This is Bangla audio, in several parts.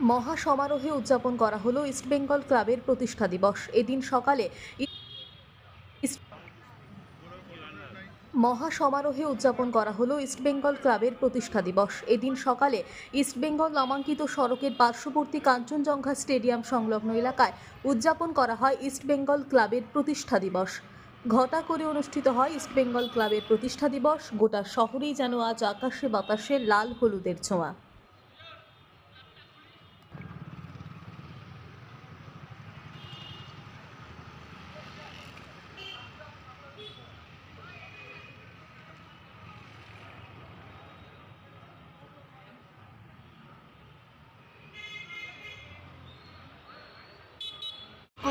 মহা সমারোহে উদযাপন করা হলো ইস্টবেঙ্গল ক্লাবের প্রতিষ্ঠা দিবস। এদিন সকালে মহা সমারোহে উদযাপন করা হলো ইস্টবেঙ্গল ক্লাবের প্রতিষ্ঠা দিবস। এদিন সকালে ইস্টবেঙ্গল নামাঙ্কিত সড়কের পার্শ্ববর্তী কাঞ্চনজঙ্ঘা স্টেডিয়াম সংলগ্ন এলাকায় উদযাপন করা হয় ইস্টবেঙ্গল ক্লাবের প্রতিষ্ঠা দিবস। ঘটা করে অনুষ্ঠিত হয় ইস্টবেঙ্গল ক্লাবের প্রতিষ্ঠা দিবস। গোটা শহরেই যেন আজ আকাশে বাতাসে লাল হলুদের ছোঁয়া।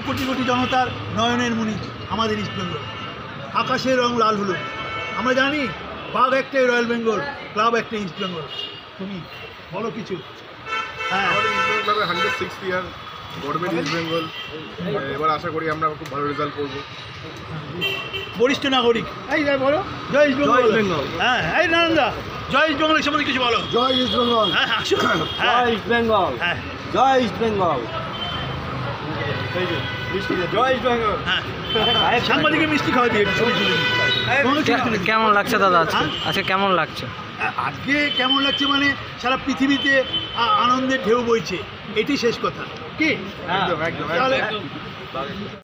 কোটি কোটি জনতার নয়নের মণি আমাদের ইস্টবেঙ্গল। আকাশের রং লাল হলুদ। আমরা জানি বাঘ একটাই রয়্যাল বেঙ্গল, ক্লাব একটাই ইস্টবেঙ্গল। তুমি বলো কিছু। হ্যাঁ, আমাদের ইস্টবেঙ্গল ক্লাবের 106th ইয়ার গভর্নমেন্ট ইস্টবেঙ্গল। এবার আশা করি আমরা খুব ভালো রেজাল্ট করবো। বরিষ্ঠ নাগরিক এই বলো জয় ইস্টবেঙ্গল। হ্যাঁ, এই নানন্দা জয় ইস্টবেঙ্গলের সম্বন্ধে কিছু বলো। জয় ইস্ট বেঙ্গল। হ্যাঁ, আসো। হ্যাঁ, জয় ইস্ট বেঙ্গল। হ্যাঁ, জয় ইস্ট বেঙ্গল। জয় ইস্ট বেঙ্গল। হ্যাঁ, সাংবাদিকের মিষ্টি খাওয়া দিয়ে ছবি তুলে কেমন লাগছে দাদা আজকে? আজকে কেমন লাগছে? আজকে কেমন লাগছে মানে সারা পৃথিবীতে আনন্দের ঢেউ বইছে, এটি শেষ কথা। কি একদম একদম তাহলে একদম।